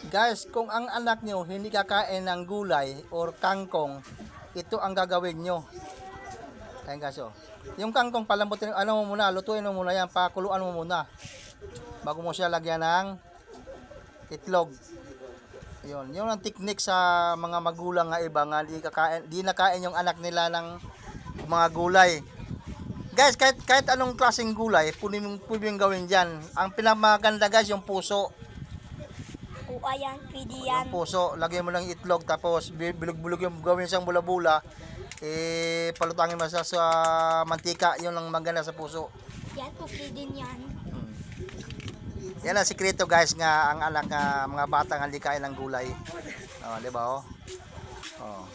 Guys, kung ang anak nyo hindi kakain ng gulay or kangkong, ito ang gagawin nyo. Ayan guys, oh. Yung kangkong palambutin, ano mo muna, lutuin mo muna yan, pakuluan mo muna. Bago mo siya lagyan ng itlog. Yun ang technique sa mga magulang nga iba nga di nakain yung anak nila ng mga gulay. Guys, kahit anong klaseng gulay, pwedeng gawin diyan. Ang pinamaganda guys, yung puso. O ayan, pwede yan. Yung puso, lagyan mo ng itlog tapos bilog-bilog yung gawin siyang bula-bula. Palutangin mo sa mantika, yun ang maganda sa puso. Yan, okay din yan. Yan ang sikreto guys nga ang anak nga mga bata nga hindi kain ng gulay. Oh, di ba oh? Oh.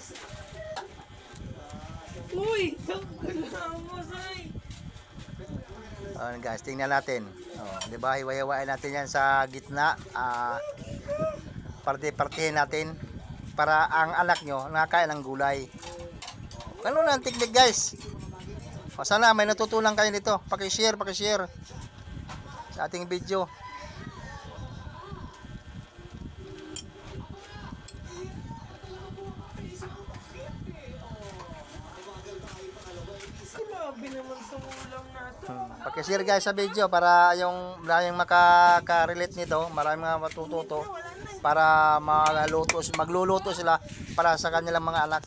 Uy! Mo, say! Oh, guys, tingnan natin. Oh, di ba? Hiwa-hiwain natin yan sa gitna. Parte-partehin natin para ang anak nyo nakakain ng gulay. Ano na ang technique guys? O, sana may natutunan kayo nito. Paki-share sa ating video. Grabe naman sa ulam natin. Paki-share guys sa video para yung maraming makaka-relate nito, maraming mga matututo para magluluto sila para sa kanilang mga anak.